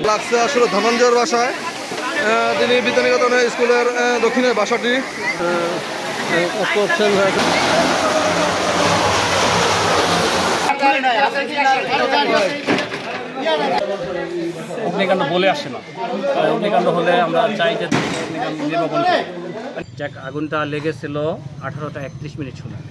লাগছে আসলে ধনঞ্জয়ের বাসায়। তিনি বিদ্যানিকেতনে স্কুলের দক্ষিণের বাসাটি করছেন। অগ্নিকাণ্ড বলে আসে না, অগ্নিকাণ্ড হলে আমরা চাই যে অগ্নিকাণ্ড নির্বাপন। যাক, আগুনটা লেগেছিল 18:31 সময়।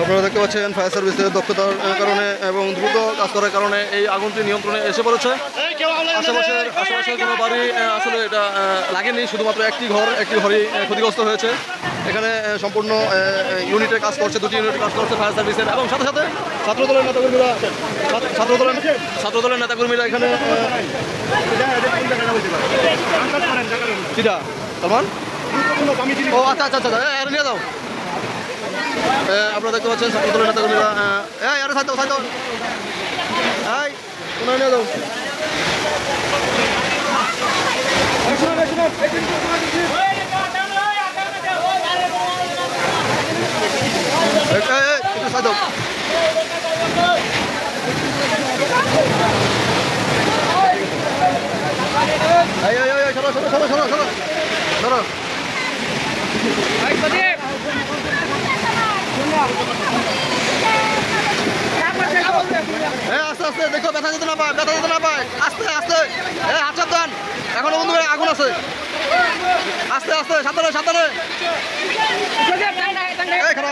আপনারা দেখতে পাচ্ছেন ফায়ার সার্ভিসের দক্ষতার কারণে এবং দ্রুত কাজ করার কারণে এই আগুনটি নিয়ন্ত্রণে এসে পড়েছে। আশেপাশের কোনো বাড়ি আসলে এটা লাগেনি, শুধুমাত্র একটি ঘরই ক্ষতিগ্রস্ত হয়েছে। এখানে সম্পূর্ণ ইউনিটে কাজ করছে, 2টি ইউনিটে কাজ করছে ফায়ার সার্ভিসের, এবং সাথে সাথে ছাত্রদলের নেতাকর্মীরা এখানে সালমান ও আচ্ছা আচ্ছা আচ্ছা নিয়ে যাও। আপনারা দেখতে পাচ্ছেন ছাত্রদলের নেতাকর্মীরা আরে সাইতো কোনায় নিয়ে যাও। একটু সাইতো সরো আস্তে আস্তে দেখো, ব্যথা যেতে না পায় আস্তে আস্তে হাত সাবধান, এখনো বন্ধু আগুন আছে। আস্তে আস্তে সাবধানে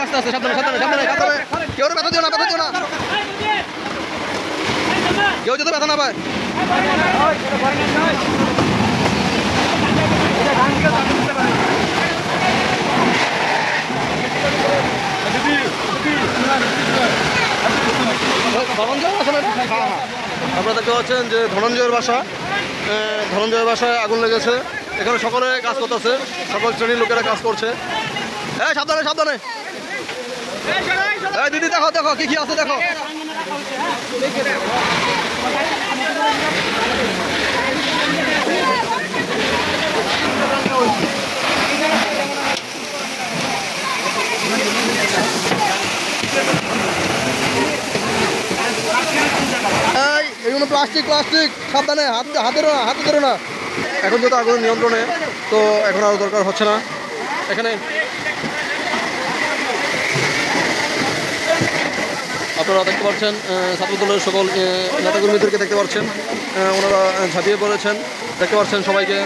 আস্তে আস্তে সাবধানে কেউ ব্যথা দিও না কেউ যাতে ব্যথা না পায়। আপনারা দেখতে পাচ্ছেন যে ধনঞ্জয়ের বাসায় আগুন লেগেছে। এখানে সকলে কাজ করতেছে, সকল শ্রেণীর লোকেরা কাজ করছে। সাবধানে দিদি দেখো কি আছে দেখো। এইগুলো প্লাস্টিক সাবধানে হাতে ধরো না। এখন যেহেতু আগুন নিয়ন্ত্রণে, তো এখন আরও দরকার হচ্ছে না। এখানে আপনারা দেখতে পাচ্ছেন ছাত্রদলের সকল নেতাকর্মীদেরকে দেখতে পাচ্ছেন, ওনারা ঝাঁপিয়ে পড়েছেন, দেখতে পাচ্ছেন সবাইকে।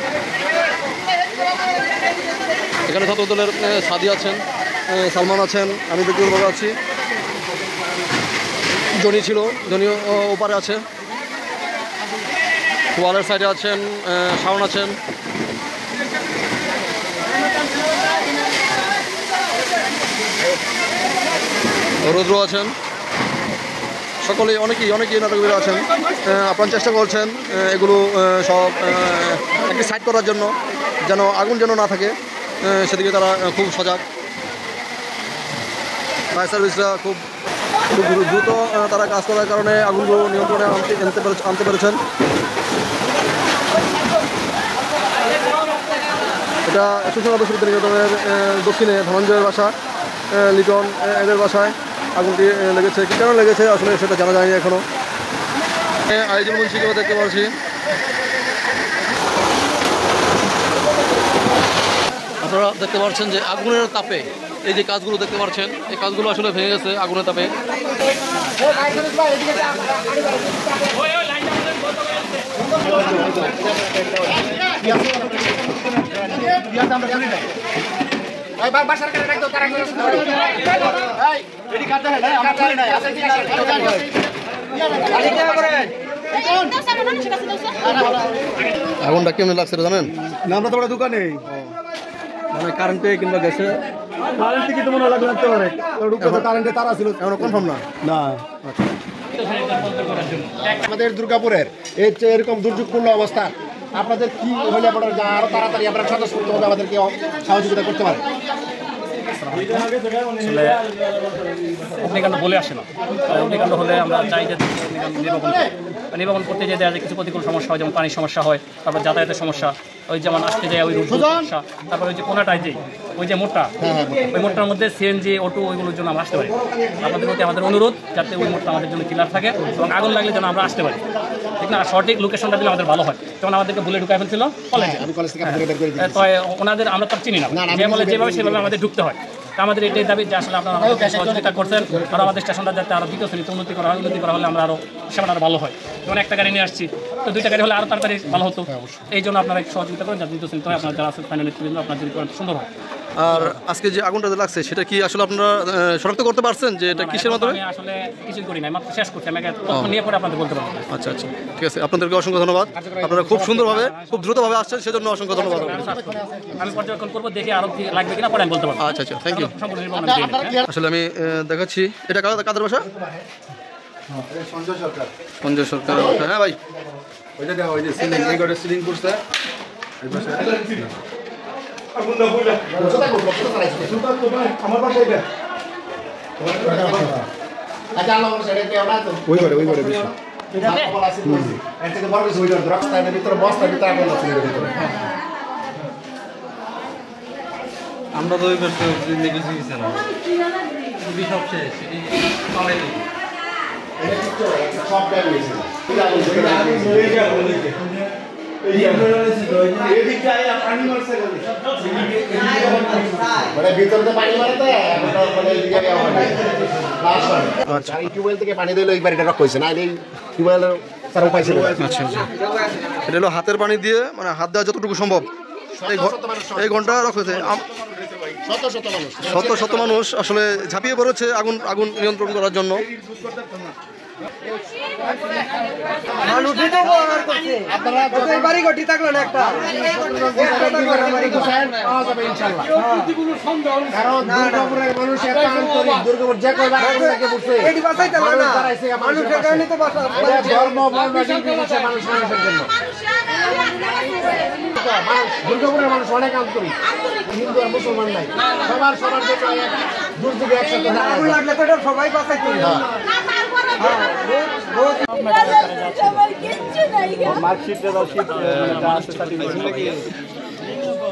এখানে ছাত্রদলের সাদি আছেন, সালমান আছেন, আমি ব্যক্তিগতভাবে আছি, জনি ওপারে আছে। ওয়ালের সাইডে আছেন শাওন আছেন, রুদ্র আছেন, সকলেই অনেকেই নাটকবিরা আছেন। আপনারা চেষ্টা করছেন এগুলো সব একটি সাইড করার জন্য, যেন আগুন যেন না থাকে, সেদিকে তারা খুব সজাগ। ফায়ার সার্ভিসরা খুব দ্রুত তারা কাজ করার কারণে আগুনগুলো নিয়ন্ত্রণে আনতে পেরেছেন। এটা সুষমা বিশ্ববিদ্যালয় নিকেতনের দক্ষিণে ধনঞ্জয়ের বাসা, লিটন এদের বাসায় আগুনটি লেগেছে। কী কেন লেগেছে আসলে সেটা জানা যায়নি এখনও। আইজুল মুন্সিকেও দেখতে পাচ্ছি। আপনারা দেখতে পাচ্ছেন যে আগুনের তাপে এই যে কাজগুলো দেখতে পাচ্ছেন, এই কাজগুলো আসলে ভেঙে গেছে আগুনের তাপে। আগুনটা কেমন লাগছে জানেন? না, আমরা তো ওটা দোকানে মানে কারেন্টে কিংবা গ্যাসে কারেন্টে কি তো মনে লাগতে পারে, কারেন্টে তারা ছিল এখনো কনফার্ম না। না। আমাদের দুর্গাপুরের এই যে এরকম দুর্যোগপূর্ণ অবস্থা, আপনাদের কি হলে আপনারা আরো তাড়াতাড়ি আপনারা স্বতঃস্ফূর্তভাবে আমাদেরকে সহযোগিতা করতে পারেন? আসলে অগ্নিকাণ্ড বলে আসে না। অগ্নিকাণ্ড হলে আমরা চাই যে নির্বাপন করতে যেতে কিছু প্রতিকূল সমস্যা হয়, যেমন পানির সমস্যা হয়, তারপর যাতায়াতের সমস্যা, ওই যেমন আসতে যায় ওই রুট সমস্যা, তারপর ওই যে কোনাটায় যে ওই যে মোটটা, ওই মোটটার মধ্যে সিএনজি অটো ওইগুলোর জন্য আমরা আসতে পারি। আপনাদের প্রতি আমাদের অনুরোধ যাতে ওই মোটটা আমাদের জন্য ক্লিয়ার থাকে এবং আগুন লাগলে যেন আমরা আসতে পারি, ঠিক না? সঠিক লোকেশনটা দিলে আমাদের ভালো হয়। যেমন আমাদেরকে বলে ঢুকাই ফেলছিল কলেজে, তো ওনাদের আমরা তো চিনি না, যে বলে যেভাবে সেভাবে আমাদের ঢুকতে হয়। আমাদের এটাই দাবি যে আসলে আপনারা আমাদের সহযোগিতা করছেন, আর আমাদের স্টেশনটা যাতে আরও দ্বিতীয় শ্রেণীতে উন্নতি করা হলে আমরা আরও সেখানে আরও ভালো হয়। যেমন একটা গাড়ি নিয়ে আসছি, তো দুইটা গাড়ি হলে আরও তাড়াতাড়ি ভালো হতো। এই জন্য আপনারা সহযোগিতা করেন যাতে দ্বিতীয় শ্রেণীতে হয়, আপনার যারা আছে ফাইনালি আপনার যদি করেন সুন্দর হয়। আর আজকে যে আগুনটা লাগছে সেটা কি আসলে আপনারা শনাক্ত করতে পারছেন যে এটা কিসের মাধ্যমে? আমি আসলে কিছুই করি নাই, মাত্র শেষ করছি, আমি তথ্য নিয়ে পরে আপনাদের বলতে পারবো। আচ্ছা, ঠিক আছে, আপনাদেরকে অসংখ্য ধন্যবাদ। আপনারা খুব সুন্দরভাবে খুব দ্রুতভাবে আসছেন, সেজন্য অসংখ্য ধন্যবাদ। আমি পর্যবেক্ষণ করবো, দেখে আরও কি লাগবে কিনা পরে আমি বলতে পারবো। আচ্ছা, থ্যাংক ইউ। সম্পূর্ণ আসলে আমি দেখাচ্ছি এটা কাদের বাসা? সঞ্জয় সরকার। হ্যাঁ ভাই, ওই যে সিলিং এই ঘরে সিলিং করছে আমার পাশে এটা আচ্ছা আল্লাহ সেটা কি আমরা তো ওই ঘরে বেশি এটা বলা আছে এর থেকে বড় কিছু ওই ঘরে রাস্তার ভিতরে বস্তার ভিতরে আগুন আছে এর ভিতরে। আমরা তো ওই করতে জিন্দগি কিছু না খুবই সব শেষ চলেনি সব গাড়ি হয়েছে মানে ভিতরে পানি মারতে টিউবওয়েল থেকে পানি দিলে একবার এটা রক হয়েছে না, এই টিউবওয়েলের তারা পাইছিল। আচ্ছা, এটা হলো হাতের পানি দিয়ে, মানে হাত দেওয়া যতটুকু সম্ভব এই ঘন্টা রক্ষেছে। শত মানুষ আসলে ঝাঁপিয়ে পড়েছে আগুন নিয়ন্ত্রণ করার জন্য। দুর্গাপুরের মানুষ অনেক আন্তরিক, হিন্দু আর মুসলমান নাই, সবার দুর্যোগে একসাথে লাগলে তো সবাই বাঁচাইতে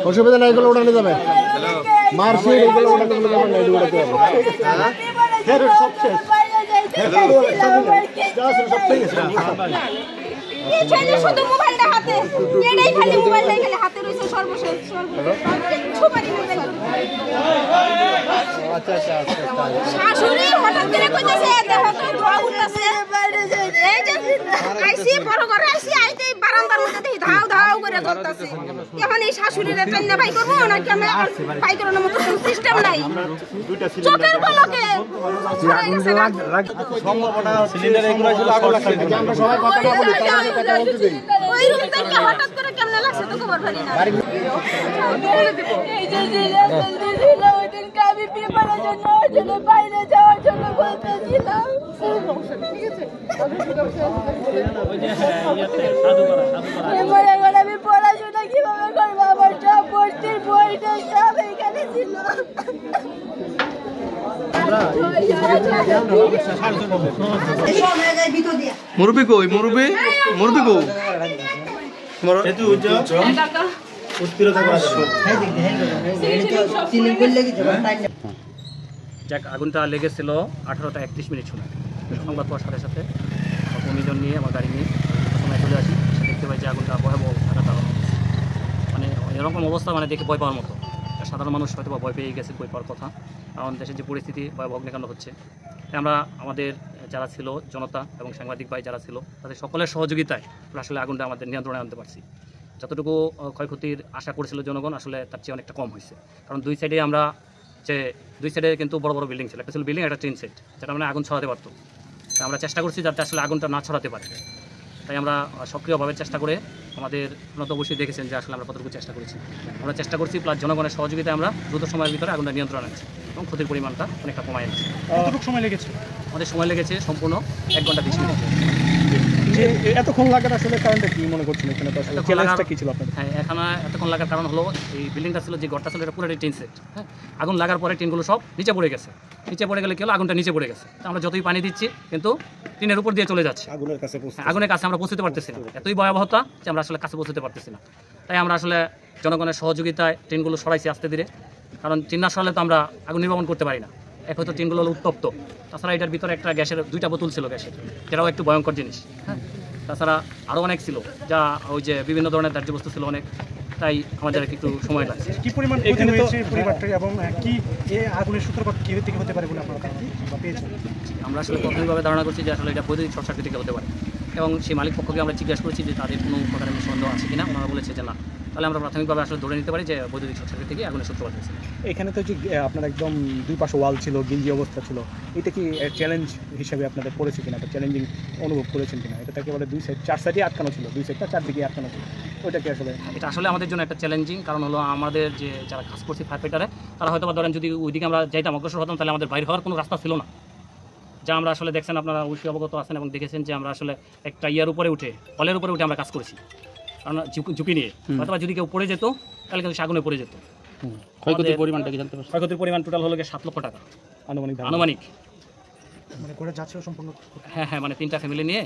অসুবিধা নাই, এগুলো উঠানো যাবে। মার্কশিট এগুলো উঠানো যাবে না, এগুলো উঠাতে হবে। সব শেষ, শুধু মোবাইলটা হাতে, এটাই খালি মোবাইলটাই খালি হাতে রয়েছে, সর্বশেষ শাশুড়ি হঠাৎ করে কইতাছে দেখো তো ধোয়া উঠতাছে, এই যে আইসি বড় ঘরে আইসি আইতে বারান্দার মধ্যে দেখি ধাও ধাও করে ধরতাছে। এখন এই শাশুড়িরা টান্না বাই করবো নাকি আমি বাই করানোর মতো কোনো সিস্টেম নাই, চোখের পলকে সম্ভাবনা সিলিন্ডার এগুলো আগুন লাগছে। আমরা সবাই কথা বলি, তারা কথা বলতে দেই। ওই রুম থেকে হঠাৎ করে কেমনে লাগছে তো খবর পারি না। এই যে ছিল ওইদিনকে আমি পেপারের জন্য বাইরে যাওয়ার জন্য বলতেছিলাম। এবার আমি পড়াশোনা কিভাবে করবো, আমার সব ভর্তির বইটা সব এখানে ছিল। মুরব্বী কই? মুরব্বী কই? তোমার যাক, আগুনটা লেগেছিল 18:31 সময়। সংবাদ পাওয়ার সাথে সাথে কমিশন নিয়ে আমার গাড়ি নিয়ে সময় চলে আসি। দেখতে পাই যে আগুনটা ভয়াবহ থাকাটা মানে এরকম অবস্থা মানে দেখে ভয় পাওয়ার মতো। সাধারণ মানুষ হয়তো বা ভয় পেয়ে গেছে, ভয় পাওয়ার কথা, কারণ দেশের যে পরিস্থিতি ভয়াবহ অগ্নিকাণ্ড হচ্ছে। তাই আমরা আমাদের যারা ছিল জনতা এবং সাংবাদিক ভাই যারা ছিল তাদের সকলের সহযোগিতায় আসলে আগুনটা আমাদের নিয়ন্ত্রণে আনতে পারছি। যতটুকু ক্ষয়ক্ষতির আশা করেছিল জনগণ আসলে তার চেয়ে অনেকটা কম হয়েছে, কারণ দুই সাইডে আমরা যে দুই সাইডে কিন্তু বড় বড় বিল্ডিং ছিল, একটা ছিল বিল্ডিং, একটা টিন সেট, যেটা মানে আগুন ছড়াতে পারতো। তাই আমরা চেষ্টা করছি যাতে আসলে আগুনটা না ছড়াতে পারে। তাই আমরা সক্রিয়ভাবে চেষ্টা করে আমাদের আপনারা তো অবশ্যই দেখেছেন যে আসলে আমরা কতটুকু চেষ্টা করেছি। আমরা চেষ্টা করছি প্লাস জনগণের সহযোগিতায় আমরা দ্রুত সময়ের ভিতরে আগুনটা নিয়ন্ত্রণ আনছি এবং ক্ষতির পরিমাণটা অনেকটা কমাই আনছি। কতটুকু সময় লেগেছে? আমাদের সময় লেগেছে সম্পূর্ণ 1 ঘন্টা 20 মিনিট। এতক্ষণ লাগার আসলে কারণটা কি মনে করছেন? এখানে তো আসলে চ্যালেঞ্জটা কি ছিল আপনাদের? হ্যাঁ, এখানে এতক্ষণ লাগার কারণ হলো এই বিল্ডিংটা ছিল, যে ঘরটা ছিল এটা পুরোটাই টিন সেট। হ্যাঁ, আগুন লাগার পরে টিনগুলো সব নিচে পড়ে গেছে। নিচে পড়ে গেলে কি হলো, আগুনটা নিচে পড়ে গেছে। আমরা যতই পানি দিচ্ছি কিন্তু টিনের উপর দিয়ে চলে যাচ্ছে। আগুনের কাছে আগুনের কাছে আমরা পৌঁছতে পারতেছি না, এতই ভয়াবহতা যে আমরা আসলে কাছে পৌঁছতে পারতেছি না। তাই আমরা আসলে জনগণের সহযোগিতায় টিনগুলো সরাইছি আস্তে ধীরে, কারণ টিন না সরালে তো আমরা আগুন নির্বাপন করতে পারি না। এক হয়তো টিনগুলো হলো উত্তপ্ত, তাছাড়া এটার ভিতরে একটা গ্যাসের 2টা বোতল ছিল গ্যাসের, যেটাও একটু ভয়ঙ্কর জিনিস। হ্যাঁ, তাছাড়া আরও অনেক ছিল, যা ওই যে বিভিন্ন ধরনের দাহ্য বস্তু ছিল অনেক, তাই আমাদের একটু সময় লাগছে। কি পরিমাণ ক্ষতি হয়েছে পরিবারটা এবং কি এই আগুনের সূত্রপাত কি থেকে হতে পারে বলে আপনারা পেয়েছেন? আমরা আসলে প্রাথমিকভাবে ধারণা করছি যে আসলে এটা বৈদ্যুতিক শর্ট সার্কিট থেকে হতে পারে, এবং সেই মালিক পক্ষকে আমরা জিজ্ঞাসা করেছি যে তাদের কোনো প্রকারের সন্দেহ আছে কিনা। ওনারা বলেছে যে না, তাহলে আমরা প্রাথমিকভাবে আসলে ধরে নিতে পারি যে বৈদ্যুতিক শর্ট সার্কিট থেকে আগুনের সূত্রপাত হয়েছে। এখানে তো যে আপনার একদম দুই পাশে ওয়াল ছিল, গিঞ্জি অবস্থা ছিল, এটা কি চ্যালেঞ্জ হিসেবে আপনাদের পড়েছে কিনা, একটা চ্যালেঞ্জিং অনুভব করেছেন কিনা? এটা তাকে বলে দুই সাইড 4 সাইডে আটকানো ছিল, দুই সাইডটা 4 দিকে আটকানো ছিল, ওইটা কি আসলে? এটা আসলে আমাদের জন্য একটা চ্যালেঞ্জিং, কারণ হলো আমাদের যে যারা কাজ করছে ফায়ার ফাইটারে, তারা হয়তো বা ধরেন যদি ওইদিকে আমরা যাইতাম, অগ্রসর হতাম, তাহলে আমাদের বাইরে হওয়ার কোনো রাস্তা ছিল না। যা আমরা আসলে দেখছেন, আপনারা অবশ্যই অবগত আছেন এবং দেখেছেন যে আমরা আসলে একটা ইয়ার উপরে উঠে, হলের উপরে উঠে আমরা কাজ করেছি, কারণ ঝুঁকি নিয়ে। অথবা যদি কেউ পড়ে যেত তাহলে কিন্তু সে আগুনে পড়ে যেত। ক্ষয়ক্ষতির পরিমাণটা কি জানতে পারছেন? ক্ষয়ক্ষতির পরিমাণ টোটাল হলো 7 লক্ষ টাকা আনুমানিক। মানে করে যাচ্ছে সম্পূর্ণ? হ্যাঁ, মানে 3টা ফ্যামিলি নিয়ে,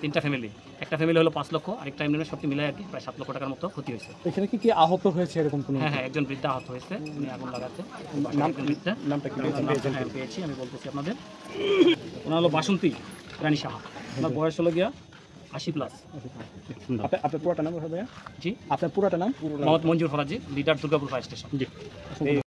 3টা ফ্যামিলি, একটা ফ্যামিলি হলো 5 লক্ষ, আরেকটা এমনি সবটি মিলে আর কি প্রায় 7 লক্ষ টাকার মতো ক্ষতি হয়েছে। এখানে কি আহত হয়েছে এরকম কোনো? হ্যাঁ, একজন বৃদ্ধা আহত হয়েছে, উনি আগুন লাগাতে। নামটা কি পেয়েছি আমি বলতেছি আপনাদের। ওনার হলো বাসন্তী রানী সাহা, ওনার বয়স হলো গিয়া 80+। আপনার পুরোটা নাম হবে? জি, আপনার পুরোটা নাম? Mohammad Manjur Faraji, leader Durgapur fire station. জি।